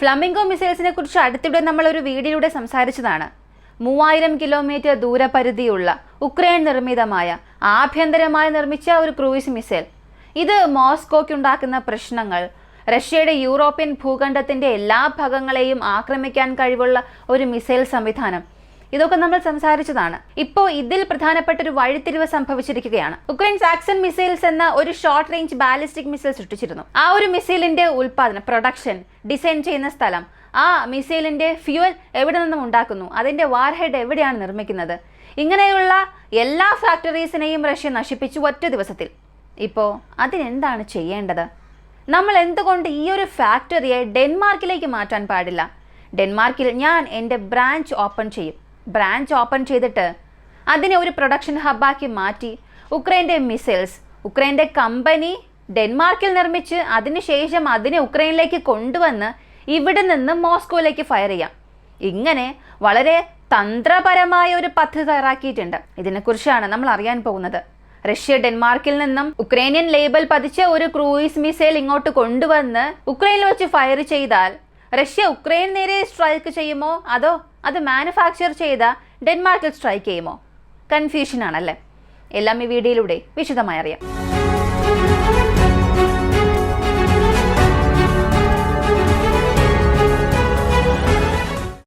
Flamingo മിസൈൽസിനെ കുറിച്ച് അടുത്തിടെ നമ്മൾ ഒരു വീഡിയോയിലൂടെ സംസാരിച്ചതാണ്. 3000 കിലോമീറ്റർ ദൂരപരിധിയുള്ള ഉക്രൈൻ നിർമ്മിതമായ ആഭ്യന്തരമായി നിർമ്മിച്ച ഒരു ക്രൂയിസ് മിസൈൽ. ഇത് മോസ്കോയ്ക്കുണ്ടാക്കുന്ന പ്രശ്നങ്ങൾ, റഷ്യയുടെ യൂറോപ്യൻ ഭൂഖണ്ഡത്തിന്റെ എല്ലാ ഭാഗങ്ങളെയും ആക്രമിക്കാൻ കഴിവുള്ള ഒരു മിസൈൽ സംവിധാനം, ഇതൊക്കെ നമ്മൾ സംസാരിച്ചതാണ്. ഇപ്പോൾ ഇതിൽ പ്രധാനപ്പെട്ട ഒരു വഴിത്തിരിവ് സംഭവിച്ചിരിക്കുകയാണ്. ഉക്രൈൻ സാക്സൺ മിസൈൽസ് എന്ന ഒരു ഷോർട്ട് റേഞ്ച് ബാലിസ്റ്റിക് മിസൈൽ സൃഷ്ടിച്ചിരുന്നു. ആ ഒരു മിസൈലിന്റെ ഉൽപാദനം, പ്രൊഡക്ഷൻ, ഡിസൈൻ ചെയ്യുന്ന സ്ഥലം, ആ മിസൈലിന്റെ ഫ്യൂവൽ എവിടെ നിന്നും ഉണ്ടാക്കുന്നു, അതിന്റെ വാർഹെഡ് എവിടെയാണ് നിർമ്മിക്കുന്നത്, ഇങ്ങനെയുള്ള എല്ലാ ഫാക്ടറീസിനെയും റഷ്യ നശിപ്പിച്ചു ഒറ്റ ദിവസത്തിൽ. ഇപ്പോൾ അതിനെന്താണ് ചെയ്യേണ്ടത്? നമ്മൾ എന്തുകൊണ്ട് ഈ ഒരു ഫാക്ടറിയെ ഡെൻമാർക്കിലേക്ക് മാറ്റാൻ പാടില്ല? ഡെൻമാർക്കിൽ ഞാൻ എൻ്റെ ബ്രാഞ്ച് ഓപ്പൺ ചെയ്യും. ബ്രാഞ്ച് ഓപ്പൺ ചെയ്തിട്ട് അതിനെ ഒരു പ്രൊഡക്ഷൻ ഹബ്ബാക്കി മാറ്റി ഉക്രൈൻ്റെ മിസൈൽസ്, ഉക്രൈൻ്റെ കമ്പനി ഡെൻമാർക്കിൽ നിർമ്മിച്ച് അതിനുശേഷം അതിനെ ഉക്രൈനിലേക്ക് കൊണ്ടുവന്ന് ഇവിടെ നിന്ന് മോസ്കോയിലേക്ക് ഫയർ ചെയ്യാം. ഇങ്ങനെ വളരെ തന്ത്രപരമായ ഒരു പദ്ധതി തയ്യാറാക്കിയിട്ടുണ്ട്. ഇതിനെക്കുറിച്ചാണ് നമ്മൾ അറിയാൻ പോകുന്നത്. റഷ്യ ഡെൻമാർക്കിൽ നിന്നും ഉക്രൈനിയൻ ലേബൽ പതിച്ച ഒരു ക്രൂയിസ് മിസൈൽ ഇങ്ങോട്ട് കൊണ്ടുവന്ന് ഉക്രൈനിൽ വെച്ച് ഫയർ ചെയ്താൽ റഷ്യ ഉക്രൈൻ നേരെ സ്ട്രൈക്ക് ചെയ്യുമോ, അതോ അത് മാനുഫാക്ചർ ചെയ്ത ഡെൻമാർക്കിൽ സ്ട്രൈക്ക് ചെയ്യുമോ? കൺഫ്യൂഷൻ ആണല്ലേ? എല്ലാം ഈ വീഡിയോയിലൂടെ വിശദമായി അറിയാം.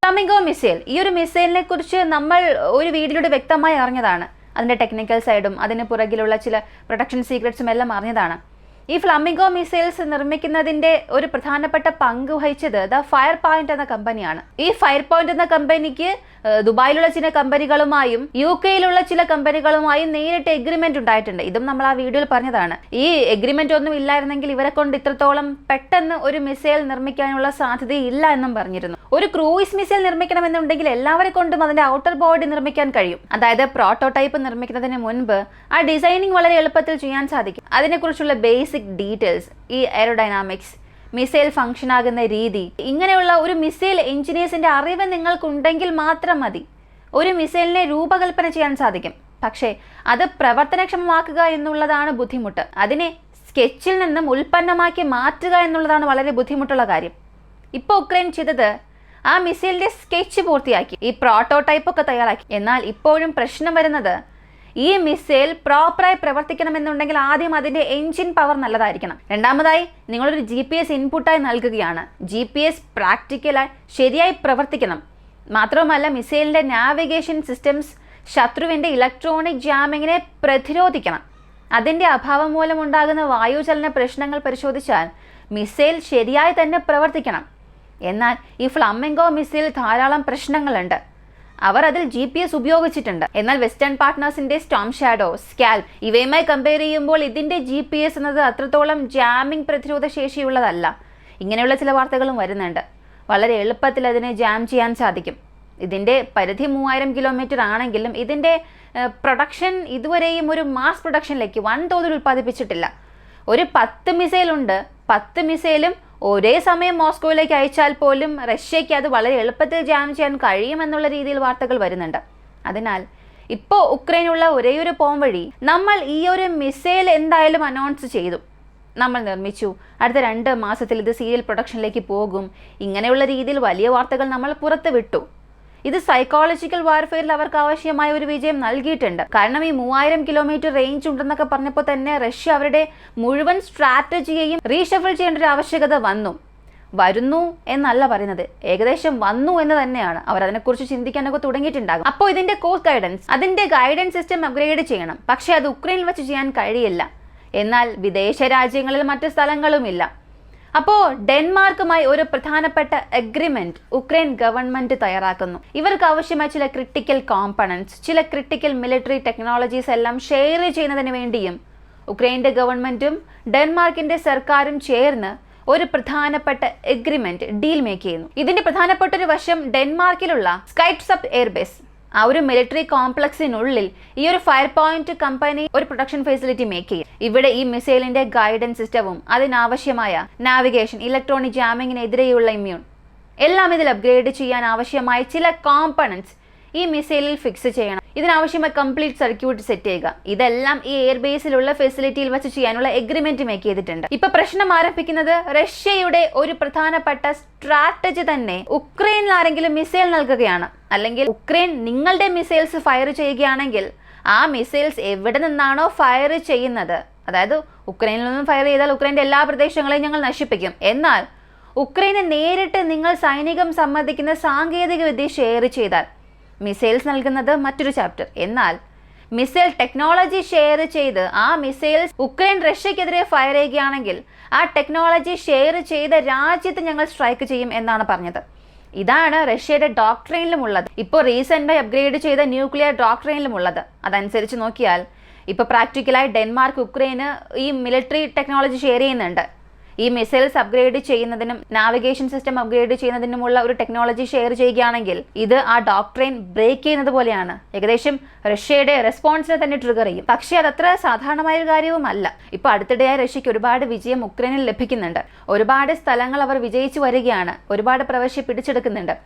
ഫ്ലമിംഗോ മിസൈൽ, ഈ ഒരു മിസൈലിനെ കുറിച്ച് നമ്മൾ ഒരു വീഡിയോയിലൂടെ വ്യക്തമായി അറിഞ്ഞതാണ്. അതിൻ്റെ ടെക്നിക്കൽ സൈഡും അതിന് പുറകിലുള്ള ചില പ്രൊഡക്ഷൻ സീക്രട്സും എല്ലാം അറിഞ്ഞതാണ്. ഈ ഫ്ലമിംഗോ മിസൈൽസ് നിർമ്മിക്കുന്നതിൻ്റെ ഒരു പ്രധാനപ്പെട്ട പങ്ക് വഹിച്ചത് ദ ഫയർ പോയിന്റ് എന്ന കമ്പനിയാണ്. ഈ ഫയർ പോയിന്റ് എന്ന കമ്പനിക്ക് ദുബായിലുള്ള ചില കമ്പനികളുമായും UK-യിലുള്ള ചില കമ്പനികളുമായും നേരിട്ട് എഗ്രിമെന്റ് ഉണ്ടായിട്ടുണ്ട്. ഇതും നമ്മൾ ആ വീഡിയോയിൽ പറഞ്ഞതാണ്. ഈ എഗ്രിമെന്റ് ഒന്നും ഇല്ലായിരുന്നെങ്കിൽ ഇവരെ കൊണ്ട് ഇത്രത്തോളം പെട്ടെന്ന് ഒരു മിസൈൽ നിർമ്മിക്കാനുള്ള സാധ്യതയില്ല എന്നും പറഞ്ഞിരുന്നു. ഒരു ക്രൂയിസ് മിസൈൽ നിർമ്മിക്കണമെന്നുണ്ടെങ്കിൽ എല്ലാവരെ കൊണ്ടും അതിന്റെ ഔട്ടർ ബോഡി നിർമ്മിക്കാൻ കഴിയും. അതായത് പ്രോട്ടോടൈപ്പ് നിർമ്മിക്കുന്നതിന് മുൻപ് ആ ഡിസൈനിങ് വളരെ എളുപ്പത്തിൽ ചെയ്യാൻ സാധിക്കും. അതിനെക്കുറിച്ചുള്ള ബേസിക് ഡീറ്റെയിൽസ്, ഈ എയറോഡൈനാമിക്സ്, മിസൈൽ ഫംഗ്ഷൻ ആകുന്ന രീതി, ഇങ്ങനെയുള്ള ഒരു മിസൈൽ എഞ്ചിനീയേഴ്സിന്റെ അറിവ് നിങ്ങൾക്കുണ്ടെങ്കിൽ മാത്രം മതി ഒരു മിസൈലിനെ രൂപകൽപ്പന ചെയ്യാൻ സാധിക്കും. പക്ഷേ അത് പ്രവർത്തനക്ഷമമാക്കുക എന്നുള്ളതാണ് ബുദ്ധിമുട്ട്. അതിനെ സ്കെച്ചിൽ നിന്നും ഉൽപ്പന്നമാക്കി മാറ്റുക എന്നുള്ളതാണ് വളരെ ബുദ്ധിമുട്ടുള്ള കാര്യം. ഇപ്പോൾ ഉക്രൈൻ ചെയ്തത് ആ മിസൈലിന്റെ സ്കെച്ച് പൂർത്തിയാക്കി, ഈ പ്രോട്ടോടൈപ്പ് ഒക്കെ തയ്യാറാക്കി. എന്നാൽ ഇപ്പോഴും പ്രശ്നം വരുന്നത്, ഈ മിസൈൽ പ്രോപ്പറായി പ്രവർത്തിക്കണമെന്നുണ്ടെങ്കിൽ ആദ്യം അതിന്റെ എഞ്ചിൻ പവർ നല്ലതായിരിക്കണം. രണ്ടാമതായി നിങ്ങളൊരു GPS ഇൻപുട്ടായി നൽകുകയാണ്. GPS പ്രാക്ടിക്കലായി ശരിയായി പ്രവർത്തിക്കണം. മാത്രവുമല്ല മിസൈലിന്റെ നാവിഗേഷൻ സിസ്റ്റംസ് ശത്രുവിന്റെ ഇലക്ട്രോണിക് ജാമിങ്ങിനെ പ്രതിരോധിക്കണം. അതിന്റെ അഭാവം മൂലമുണ്ടാകുന്ന വായുചലന പ്രശ്നങ്ങൾ പരിശോധിച്ചാൽ മിസൈൽ ശരിയായി തന്നെ പ്രവർത്തിക്കണം. എന്നാൽ ഈ ഫ്ലമിംഗോ മിസൈൽ ധാരാളം പ്രശ്നങ്ങളുണ്ട്. അവർ അതിൽ GPS ഉപയോഗിച്ചിട്ടുണ്ട്. എന്നാൽ വെസ്റ്റേൺ പാർട്ട്നേഴ്സിന്റെ സ്റ്റോം ഷാഡോ, സ്കാൽപ് ഇവയുമായി കമ്പയർ ചെയ്യുമ്പോൾ ഇതിന്റെ GPS എന്നത് അത്രത്തോളം ജാമിംഗ് പ്രതിരോധ ശേഷിയുള്ളതല്ല. ഇങ്ങനെയുള്ള ചില വാർത്തകളും വരുന്നുണ്ട്. വളരെ എളുപ്പത്തിൽ അതിനെ ജാം ചെയ്യാൻ സാധിക്കും. ഇതിന്റെ പരിധി 3000 കിലോമീറ്റർ ആണെങ്കിലും ഇതിന്റെ പ്രൊഡക്ഷൻ ഇതുവരെയും ഒരു മാസ് പ്രൊഡക്ഷനിലേക്ക് വൻതോതിൽ ഉൽപ്പാദിപ്പിച്ചിട്ടില്ല. ഒരു 10 മിസൈലുണ്ട്. 10 മിസൈലും ഒരേ സമയം മോസ്കോയിലേക്ക് അയച്ചാൽ പോലും റഷ്യയ്ക്ക് അത് വളരെ എളുപ്പത്തിൽ ജാം ചെയ്യാൻ കഴിയുമെന്നുള്ള രീതിയിൽ വാർത്തകൾ വരുന്നുണ്ട്. അതിനാൽ ഇപ്പോൾ ഉക്രൈനുള്ള ഒരേയൊരു പോംവഴി, നമ്മൾ ഈ ഒരു മിസൈൽ എന്തായാലും അനൗൺസ് ചെയ്തു, നമ്മൾ നിർമ്മിച്ചു, അടുത്ത 2 മാസത്തിൽ ഇത് സീരിയൽ പ്രൊഡക്ഷനിലേക്ക് പോകും, ഇങ്ങനെയുള്ള രീതിയിൽ വലിയ വാർത്തകൾ നമ്മൾ പുറത്ത് വിട്ടു. ഇത് സൈക്കോളജിക്കൽ വാർഫെയറിൽ അവർക്ക് ആവശ്യമായ ഒരു വിജയം നൽകിയിട്ടുണ്ട്. കാരണം ഈ 3000 കിലോമീറ്റർ റേഞ്ച് ഉണ്ടെന്നൊക്കെ പറഞ്ഞപ്പോൾ തന്നെ റഷ്യ അവരുടെ മുഴുവൻ സ്ട്രാറ്റജിയെയും റീഷഫിൾ ചെയ്യേണ്ട ഒരു ആവശ്യകത വരുന്നു എന്നല്ല പറയുന്നത്, ഏകദേശം വന്നു എന്ന് തന്നെയാണ്. അവർ അതിനെക്കുറിച്ച് ചിന്തിക്കാനൊക്കെ തുടങ്ങിയിട്ടുണ്ടാകും. അപ്പോൾ ഇതിന്റെ കോഴ്സ് ഗൈഡൻസ്, അതിന്റെ ഗൈഡൻസ് സിസ്റ്റം അപ്ഗ്രേഡ് ചെയ്യണം. പക്ഷേ അത് ഉക്രൈനിൽ വെച്ച് ചെയ്യാൻ കഴിയില്ല. എന്നാൽ വിദേശ രാജ്യങ്ങളിൽ മറ്റ് സ്ഥലങ്ങളുമില്ല. അപ്പോൾ ഡെൻമാർക്കുമായി ഒരു പ്രധാനപ്പെട്ട എഗ്രിമെന്റ് ഉക്രൈൻ ഗവൺമെന്റ് തയ്യാറാക്കുന്നു. ഇവർക്ക് ആവശ്യമായ ചില ക്രിട്ടിക്കൽ കോമ്പണൻസ്, ചില ക്രിട്ടിക്കൽ മിലിറ്ററി ടെക്നോളജീസ് എല്ലാം ഷെയർ ചെയ്യുന്നതിന് വേണ്ടിയും ഉക്രൈൻ്റെ ഗവൺമെന്റും ഡെൻമാർക്കിന്റെ സർക്കാരും ചേർന്ന് ഒരു പ്രധാനപ്പെട്ട എഗ്രിമെന്റ് ഡീൽ മേക്ക് ചെയ്യുന്നു. ഇതിന്റെ പ്രധാനപ്പെട്ട ഒരു വശം ഡെൻമാർക്കിലുള്ള സ്കൈറ്റ്സപ്പ് എയർബേസ്, ആ ഒരു മിലിറ്ററി കോംപ്ലക്സിനുള്ളിൽ ഈ ഒരു ഫയർ പോയിന്റ് കമ്പനി ഒരു പ്രൊഡക്ഷൻ ഫെസിലിറ്റി മേക്ക് ചെയ്യും. ഇവിടെ ഈ മിസൈലിന്റെ ഗൈഡൻസ് സിസ്റ്റവും അതിനാവശ്യമായ നാവിഗേഷൻ, ഇലക്ട്രോണിക് ജാമിങ്ങിനെതിരെയുള്ള ഇമ്മ്യൂൺ എല്ലാം ഇതിൽ അപ്ഗ്രേഡ് ചെയ്യാൻ ആവശ്യമായ ചില കോമ്പണൻസ് ഈ മിസൈലിൽ ഫിക്സ് ചെയ്യണം. ഇതിനാവശ്യമായ കംപ്ലീറ്റ് സർക്യൂട്ട് സെറ്റ് ചെയ്യുക. ഇതെല്ലാം ഈ എയർബേസിലുള്ള ഫെസിലിറ്റിയിൽ വെച്ച് ചെയ്യാനുള്ള എഗ്രിമെന്റ് മേക്ക് ചെയ്തിട്ടുണ്ട്. ഇപ്പൊ പ്രശ്നം ആരംഭിക്കുന്നത് റഷ്യയുടെ ഒരു പ്രധാനപ്പെട്ട സ്ട്രാറ്റജി തന്നെ ഉക്രൈനിൽ ആരെങ്കിലും മിസൈൽ നൽകുകയാണ്, അല്ലെങ്കിൽ ഉക്രൈൻ നിങ്ങളുടെ മിസൈൽസ് ഫയർ ചെയ്യുകയാണെങ്കിൽ ആ മിസൈൽസ് എവിടെ നിന്നാണോ ഫയർ ചെയ്യുന്നത്, അതായത് ഉക്രൈനിൽ നിന്നും ഫയർ ചെയ്താൽ ഉക്രൈൻ്റെ എല്ലാ പ്രദേശങ്ങളെയും ഞങ്ങൾ നശിപ്പിക്കും. എന്നാൽ ഉക്രൈനെ നേരിട്ട് നിങ്ങൾ സൈനികം സമ്മതിക്കുന്ന സാങ്കേതിക വിദ്യ ഷെയർ ചെയ്താൽ മിസൈൽസ് നൽകുന്നത് മറ്റൊരു ചാപ്റ്റർ. എന്നാൽ മിസൈൽ ടെക്നോളജി ഷെയർ ചെയ്ത് ആ മിസൈൽസ് ഉക്രൈൻ റഷ്യക്കെതിരെ ഫയർ ചെയ്യുകയാണെങ്കിൽ ആ ടെക്നോളജി ഷെയർ ചെയ്ത രാജ്യത്ത് ഞങ്ങൾ സ്ട്രൈക്ക് ചെയ്യും എന്നാണ് പറഞ്ഞത്. ഇതാണ് റഷ്യയുടെ ഡോക്ട്രൈനിലും ഉള്ളത്. ഇപ്പോൾ റീസെൻ്റായി അപ്ഗ്രേഡ് ചെയ്ത ന്യൂക്ലിയർ ഡോക്ട്രൈനിലും ഉള്ളത്. അതനുസരിച്ച് നോക്കിയാൽ ഇപ്പോൾ പ്രാക്ടിക്കലായി ഡെൻമാർക്ക് ഉക്രൈന് ഈ മിലിറ്ററി ടെക്നോളജി ഷെയർ ചെയ്യുന്നുണ്ട്. ഈ മിസൈൽസ് അപ്ഗ്രേഡ് ചെയ്യുന്നതിനും നാവിഗേഷൻ സിസ്റ്റം അപ്ഗ്രേഡ് ചെയ്യുന്നതിനുമുള്ള ഒരു ടെക്നോളജി ഷെയർ ചെയ്യുകയാണെങ്കിൽ ഇത് ആ ഡോക്ട്രൈൻ ബ്രേക്ക് ചെയ്യുന്നത് പോലെയാണ്. ഏകദേശം റഷ്യയുടെ റെസ്പോൺസിനെ തന്നെ ട്രിഗർ ചെയ്യും. പക്ഷേ അതത്ര സാധാരണമായ ഒരു കാര്യവുമല്ല. ഇപ്പോൾ അടുത്തിടെയായി റഷ്യക്ക് ഒരുപാട് വിജയം ഉക്രൈനിൽ ലഭിക്കുന്നുണ്ട്. ഒരുപാട് സ്ഥലങ്ങൾ അവർ വിജയിച്ചു വരികയാണ്. ഒരുപാട് പ്രവശ്യ പിടിച്ചെടുക്കുന്നുണ്ട്.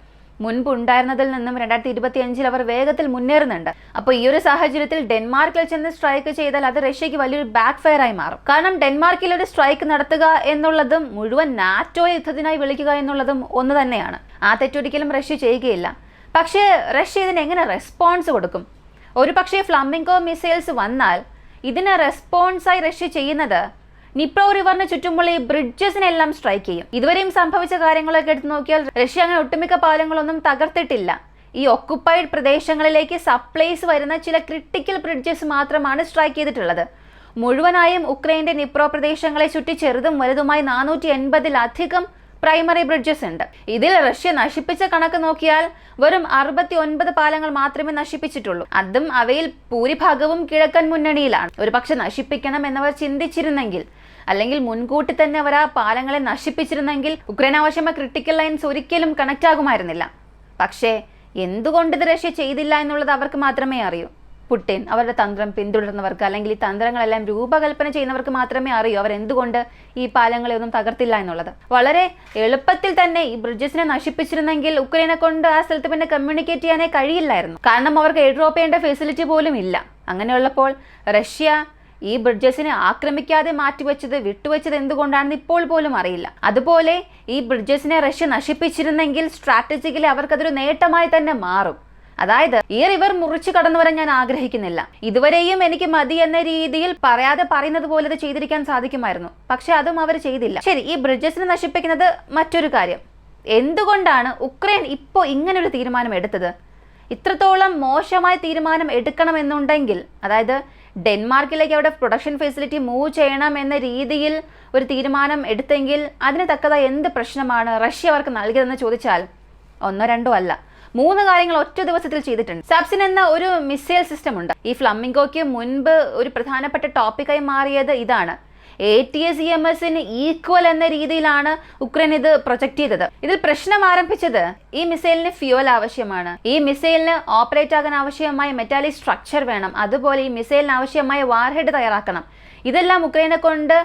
മുൻപ് ഉണ്ടായിരുന്നതിൽ നിന്നും 2025 അവർ വേഗത്തിൽ മുന്നേറുന്നുണ്ട്. അപ്പോൾ ഈ ഒരു സാഹചര്യത്തിൽ ഡെൻമാർക്കിൽ ചെന്ന് സ്ട്രൈക്ക് ചെയ്താൽ അത് റഷ്യക്ക് വലിയൊരു ബാക്ക് ഫയർ ആയി മാറും. കാരണം ഡെൻമാർക്കിൽ ഒരു സ്ട്രൈക്ക് നടത്തുക എന്നുള്ളതും മുഴുവൻ നാറ്റോയെ യുദ്ധത്തിനായി വിളിക്കുക എന്നുള്ളതും ഒന്ന് തന്നെയാണ്. ആ തെറ്റൊരിക്കലും റഷ്യ ചെയ്യുകയില്ല. പക്ഷേ റഷ്യ ഇതിന് എങ്ങനെ റെസ്പോൺസ് കൊടുക്കും? ഒരു പക്ഷേ ഫ്ലമിംഗോ മിസൈൽസ് വന്നാൽ ഇതിന് റെസ്പോൺസായി റഷ്യ ചെയ്യുന്നത് നിപ്രോ റിവറിന് ചുറ്റുമുള്ള ഈ ബ്രിഡ്ജസിനെല്ലാം സ്ട്രൈക്ക് ചെയ്യും. ഇതുവരെയും സംഭവിച്ച കാര്യങ്ങളൊക്കെ എടുത്തു നോക്കിയാൽ റഷ്യ അങ്ങനെ ഒട്ടുമിക്ക പാലങ്ങളൊന്നും തകർത്തിട്ടില്ല. ഈ ഒക്കുപ്പൈഡ് പ്രദേശങ്ങളിലേക്ക് സപ്ലൈസ് വരുന്ന ചില ക്രിട്ടിക്കൽ ബ്രിഡ്ജസ് മാത്രമാണ് സ്ട്രൈക്ക് ചെയ്തിട്ടുള്ളത്. മുഴുവനായും ഉക്രൈൻ്റെ നിപ്രോ പ്രദേശങ്ങളെ ചുറ്റി ചെറുതും വലുതുമായി 480-ലധികം പ്രൈമറി ബ്രിഡ്ജസ് ഉണ്ട്. ഇതിൽ റഷ്യ നശിപ്പിച്ച കണക്ക് നോക്കിയാൽ വെറും 69 പാലങ്ങൾ മാത്രമേ നശിപ്പിച്ചിട്ടുള്ളൂ. അതും അവയിൽ ഭൂരിഭാഗവും കിഴക്കൻ മുന്നണിയിലാണ്. ഒരു പക്ഷെ നശിപ്പിക്കണം എന്നവർ ചിന്തിച്ചിരുന്നെങ്കിൽ, അല്ലെങ്കിൽ മുൻകൂട്ടി തന്നെ അവർ ആ പാലങ്ങളെ നശിപ്പിച്ചിരുന്നെങ്കിൽ ഉക്രൈൻ ആവശ്യമായ ക്രിട്ടിക്കൽ ലൈൻസ് ഒരിക്കലും കണക്റ്റ് ആകുമായിരുന്നില്ല. പക്ഷേ എന്തുകൊണ്ട് ഇത് റഷ്യ ചെയ്തില്ല എന്നുള്ളത് അവർക്ക് മാത്രമേ അറിയൂ. പുടിൻ അവരുടെ തന്ത്രം പിന്തുടരുന്നവർക്ക്, അല്ലെങ്കിൽ ഈ തന്ത്രങ്ങളെല്ലാം രൂപകൽപ്പന ചെയ്യുന്നവർക്ക് മാത്രമേ അറിയൂ അവർ എന്തുകൊണ്ട് ഈ പാലങ്ങളെ ഒന്നും തകർത്തില്ല എന്നുള്ളത്. വളരെ എളുപ്പത്തിൽ തന്നെ ഈ ബ്രിഡ്ജസിനെ നശിപ്പിച്ചിരുന്നെങ്കിൽ ഉക്രൈനെ കൊണ്ട് ആ സ്ഥലത്ത് പിന്നെ കമ്മ്യൂണിക്കേറ്റ് ചെയ്യാനേ കഴിയില്ലായിരുന്നു. കാരണം അവർക്ക് എയർ ഡ്രോപ്പ് ചെയ്യേണ്ട ഫെസിലിറ്റി പോലും ഇല്ല. അങ്ങനെയുള്ളപ്പോൾ റഷ്യ ഈ ബ്രിഡ്ജസിനെ ആക്രമിക്കാതെ മാറ്റിവെച്ചത്, വിട്ടുവെച്ചത് എന്തുകൊണ്ടാണെന്ന് ഇപ്പോൾ പോലും അറിയില്ല. അതുപോലെ ഈ ബ്രിഡ്ജസിനെ റഷ്യ നശിപ്പിച്ചിരുന്നെങ്കിൽ സ്ട്രാറ്റജിക്കലി അവർക്കതൊരു നേട്ടമായി തന്നെ മാറും. അതായത് ഈ റിവർ മുറിച്ചു കടന്നു വരാൻ ഞാൻ ആഗ്രഹിക്കുന്നില്ല, ഇതുവരെയും എനിക്ക് മതി എന്ന രീതിയിൽ പറയാതെ പറയുന്നത് പോലെ അത് ചെയ്തിരിക്കാൻ സാധിക്കുമായിരുന്നു. പക്ഷെ അതും അവർ ചെയ്തില്ല. ശരി, ഈ ബ്രിഡ്ജസിനെ നശിപ്പിക്കുന്നത് മറ്റൊരു കാര്യം. എന്തുകൊണ്ടാണ് ഉക്രൈൻ ഇപ്പോൾ ഇങ്ങനൊരു തീരുമാനം എടുത്തത്? ഇത്രത്തോളം മോശമായ തീരുമാനം എടുക്കണമെന്നുണ്ടെങ്കിൽ, അതായത് ഡെൻമാർക്കിലേക്ക് അവിടെ പ്രൊഡക്ഷൻ ഫെസിലിറ്റി മൂവ് ചെയ്യണം എന്ന രീതിയിൽ ഒരു തീരുമാനം എടുത്തെങ്കിൽ അതിന് തക്കതായ എന്ത് പ്രശ്നമാണ് റഷ്യ അവർക്ക് നൽകിയതെന്ന് ചോദിച്ചാൽ ഒന്നോ രണ്ടോ അല്ല, 3 കാര്യങ്ങൾ ഒറ്റ ദിവസത്തിൽ ചെയ്തിട്ടുണ്ട്. സാപ്സിൻ എന്ന ഒരു മിസൈൽ സിസ്റ്റം ഉണ്ട്. ഈ ഫ്ലമിംഗോയ്ക്ക് മുൻപ് ഒരു പ്രധാനപ്പെട്ട ടോപ്പിക്കായി മാറിയത് ഇതാണ്. ATACMSന് ഈക്വൽ എന്ന രീതിയിലാണ് ഉക്രൈൻ ഇത് പ്രൊജക്ട് ചെയ്തത്. ഇതിൽ പ്രശ്നം ആരംഭിച്ചത് ഈ മിസൈലിന് ഫ്യൂവൽ ആവശ്യമാണ്, ഈ മിസൈലിന് ഓപ്പറേറ്റ് ആകാൻ ആവശ്യമായ മെറ്റാലിക് സ്ട്രക്ചർ വേണം, അതുപോലെ ഈ മിസൈലിന് ആവശ്യമായ വാർഹെഡ് തയ്യാറാക്കണം. ഇതെല്ലാം ഉക്രൈനെ കൊണ്ട്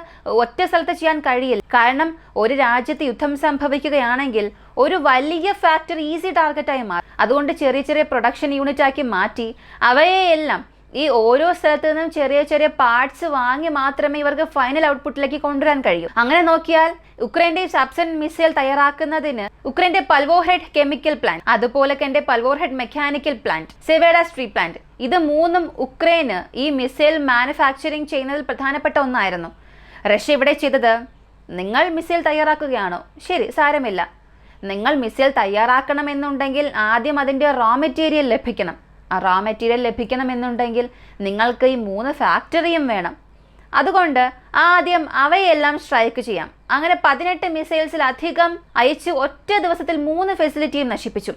ഒറ്റ സ്ഥലത്ത് ചെയ്യാൻ കഴിയില്ല. കാരണം ഒരു രാജ്യത്ത് യുദ്ധം സംഭവിക്കുകയാണെങ്കിൽ ഒരു വലിയ ഫാക്ടറി ഈസി ടാർഗറ്റായി മാറും. അതുകൊണ്ട് ചെറിയ ചെറിയ പ്രൊഡക്ഷൻ യൂണിറ്റ് ആക്കി മാറ്റി അവയെല്ലാം ഈ ഓരോ സ്ഥലത്തു നിന്നും ചെറിയ ചെറിയ പാർട്സ് വാങ്ങി മാത്രമേ ഇവർക്ക് ഫൈനൽ ഔട്ട്പുട്ടിലേക്ക് കൊണ്ടുവരാൻ കഴിയൂ. അങ്ങനെ നോക്കിയാൽ ഉക്രൈന്റെ സാപ്സൺ മിസൈൽ തയ്യാറാക്കുന്നതിന് ഉക്രൈന്റെ പൽവോഹെഡ് കെമിക്കൽ പ്ലാന്റ്, അതുപോലെ തന്നെ പൽവോഹെഡ് മെക്കാനിക്കൽ പ്ലാന്റ്, സെവേഡാസ്ട്രീ പ്ലാന്റ്, ഇത് 3ഉം ഉക്രൈന് ഈ മിസൈൽ മാനുഫാക്ചറിങ് ചെയ്യുന്നതിൽ പ്രധാനപ്പെട്ട ഒന്നായിരുന്നു. റഷ്യ ഇവിടെ ചെയ്തത്, നിങ്ങൾ മിസൈൽ തയ്യാറാക്കുകയാണോ? ശരി, സാരമില്ല. നിങ്ങൾ മിസൈൽ തയ്യാറാക്കണമെന്നുണ്ടെങ്കിൽ ആദ്യം അതിൻ്റെ റോ മെറ്റീരിയൽ ലഭിക്കണം. ആ റോ മെറ്റീരിയൽ ലഭിക്കണമെന്നുണ്ടെങ്കിൽ നിങ്ങൾക്ക് ഈ 3 ഫാക്ടറിയും വേണം. അതുകൊണ്ട് ആദ്യം അവയെല്ലാം സ്ട്രൈക്ക് ചെയ്യാം. അങ്ങനെ 18 മിസൈൽസിലധികം അയച്ച് ഒറ്റ ദിവസത്തിൽ 3 ഫെസിലിറ്റിയും നശിപ്പിച്ചു.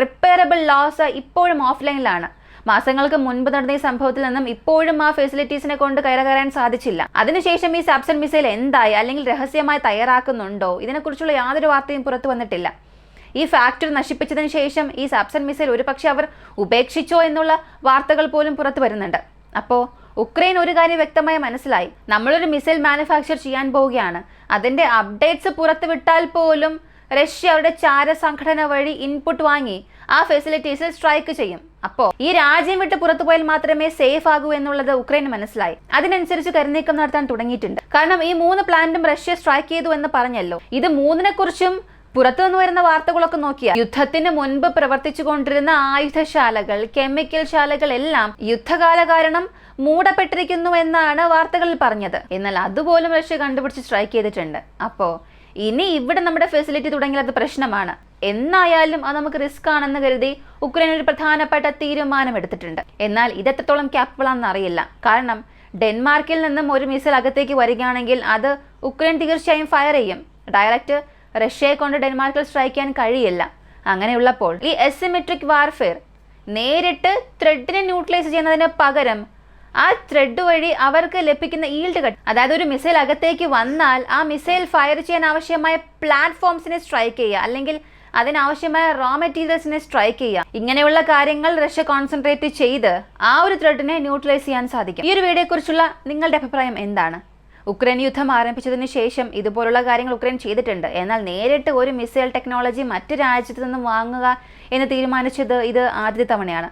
റിപ്പയറബിൾ ലോസ് ഇപ്പോഴും ഓഫ്ലൈനിലാണ്. മാസങ്ങൾക്ക് മുൻപ് നടന്ന ഈ സംഭവത്തിൽ നിന്നും ഇപ്പോഴും ആ ഫെസിലിറ്റീസിനെ കൊണ്ട് കയറാൻ സാധിച്ചില്ല. അതിനുശേഷം ഈ സാപ്സൺ മിസൈൽ എന്തായി, അല്ലെങ്കിൽ രഹസ്യമായി തയ്യാറാക്കുന്നുണ്ടോ, ഇതിനെക്കുറിച്ചുള്ള യാതൊരു വാർത്തയും പുറത്തു വന്നിട്ടില്ല. ഈ ഫാക്ടറി നശിപ്പിച്ചതിന് ശേഷം ഈ സാപ്സൺ മിസൈൽ ഒരുപക്ഷെ അവർ ഉപേക്ഷിച്ചോ എന്നുള്ള വാർത്തകൾ പോലും പുറത്തു വരുന്നുണ്ട്. അപ്പോൾ ഉക്രൈൻ ഒരു കാര്യം വ്യക്തമായി മനസ്സിലായി, നമ്മളൊരു മിസൈൽ മാനുഫാക്ചർ ചെയ്യാൻ പോവുകയാണ്, അതിൻ്റെ അപ്ഡേറ്റ്സ് പുറത്തു വിട്ടാൽ പോലും റഷ്യ അവരുടെ ചാരസംഘടന വഴി ഇൻപുട്ട് വാങ്ങി ആ ഫെസിലിറ്റീസിൽ സ്ട്രൈക്ക് ചെയ്യും. അപ്പോൾ ഈ രാജ്യം വിട്ട് പുറത്തു പോയാൽ മാത്രമേ സേഫ് ആകൂ എന്നുള്ളത് ഉക്രൈന് മനസ്സിലായി. അതിനനുസരിച്ച് കരുനീക്കം നടത്താൻ തുടങ്ങിയിട്ടുണ്ട്. കാരണം ഈ 3 പ്ലാന്റും റഷ്യ സ്ട്രൈക്ക് ചെയ്തു എന്ന് പറഞ്ഞല്ലോ. ഇത് 3നെ കുറിച്ചും പുറത്തുനിന്ന് വരുന്ന വാർത്തകളൊക്കെ നോക്കിയാൽ യുദ്ധത്തിന് മുൻപ് പ്രവർത്തിച്ചുകൊണ്ടിരുന്ന ആയുധശാലകൾ, കെമിക്കൽ ശാലകൾ എല്ലാം യുദ്ധകാല കാരണം മൂടപ്പെട്ടിരിക്കുന്നു എന്നാണ് വാർത്തകളിൽ പറഞ്ഞത്. എന്നാൽ അതുപോലും റഷ്യ കണ്ടുപിടിച്ച് സ്ട്രൈക്ക് ചെയ്തിട്ടുണ്ട്. അപ്പോൾ ഇനി ഇവിടെ നമ്മുടെ ഫെസിലിറ്റി തുടങ്ങിയാൽ അത് പ്രശ്നമാണ്. എന്നായാലും അത് നമുക്ക് റിസ്ക് ആണെന്ന് കരുതി ഉക്രൈൻ ഒരു പ്രധാനപ്പെട്ട തീരുമാനം എടുത്തിട്ടുണ്ട്. എന്നാൽ ഇതെത്രത്തോളം ക്യാപ്പബിൾ ആണെന്ന് അറിയില്ല. കാരണം ഡെൻമാർക്കിൽ നിന്നും ഒരു മിസൈൽ അകത്തേക്ക് വരികയാണെങ്കിൽ അത് ഉക്രൈൻ തീർച്ചയായും ഫയർ ചെയ്യും. ഡയറക്റ്റ് റഷ്യയെ കൊണ്ട് ഡെൻമാർക്കിൽ സ്ട്രൈക്ക് ചെയ്യാൻ കഴിയില്ല. അങ്ങനെയുള്ളപ്പോൾ ഈ അസിമെട്രിക് വാർഫെയർ നേരിട്ട് ത്രെഡിനെ ന്യൂട്രലൈസ് ചെയ്യുന്നതിന് പകരം ആ ത്രെഡ് വഴി അവർക്ക് ലഭിക്കുന്ന ഈൽഡ് കട്ട്, അതായത് ഒരു മിസൈൽ അകത്തേക്ക് വന്നാൽ ആ മിസൈൽ ഫയർ ചെയ്യാൻ ആവശ്യമായ പ്ലാറ്റ്ഫോംസിനെ സ്ട്രൈക്ക് ചെയ്യുക, അല്ലെങ്കിൽ അതിനാവശ്യമായ റോ മെറ്റീരിയൽസിനെ സ്ട്രൈക്ക് ചെയ്യുക. ഇങ്ങനെയുള്ള കാര്യങ്ങൾ റഷ്യ കോൺസെൻട്രേറ്റ് ചെയ്ത് ആ ഒരു ത്രെഡിനെ ന്യൂട്രലൈസ് ചെയ്യാൻ സാധിക്കും. ഈ ഒരു വീഡിയോയെക്കുറിച്ചുള്ള നിങ്ങളുടെ അഭിപ്രായം എന്താണ്? ഉക്രൈൻ യുദ്ധം ആരംഭിച്ചതിന് ശേഷം ഇതുപോലുള്ള കാര്യങ്ങൾ ഉക്രൈൻ ചെയ്തിട്ടുണ്ട്. എന്നാൽ നേരിട്ട് ഒരു മിസൈൽ ടെക്നോളജി മറ്റു രാജ്യത്തു നിന്നും വാങ്ങുക എന്ന് തീരുമാനിച്ചത് ഇത് ആദ്യത്തെ തവണയാണ്.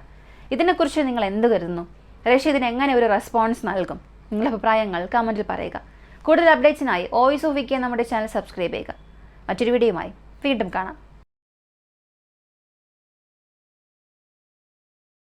ഇതിനെക്കുറിച്ച് നിങ്ങൾ എന്ത് കരുതുന്നു? റഷ്യ ഇതിന് എങ്ങനെ ഒരു റെസ്പോൺസ് നൽകും? നിങ്ങളുടെ അഭിപ്രായങ്ങൾ കമൻറ്റിൽ പറയുക. കൂടുതൽ അപ്ഡേറ്റ്സിനായി വോയിസ് ഓഫ് വിക്കി നമ്മുടെ ചാനൽ സബ്സ്ക്രൈബ് ചെയ്യുക. മറ്റൊരു വീഡിയോയുമായി വീണ്ടും കാണാം.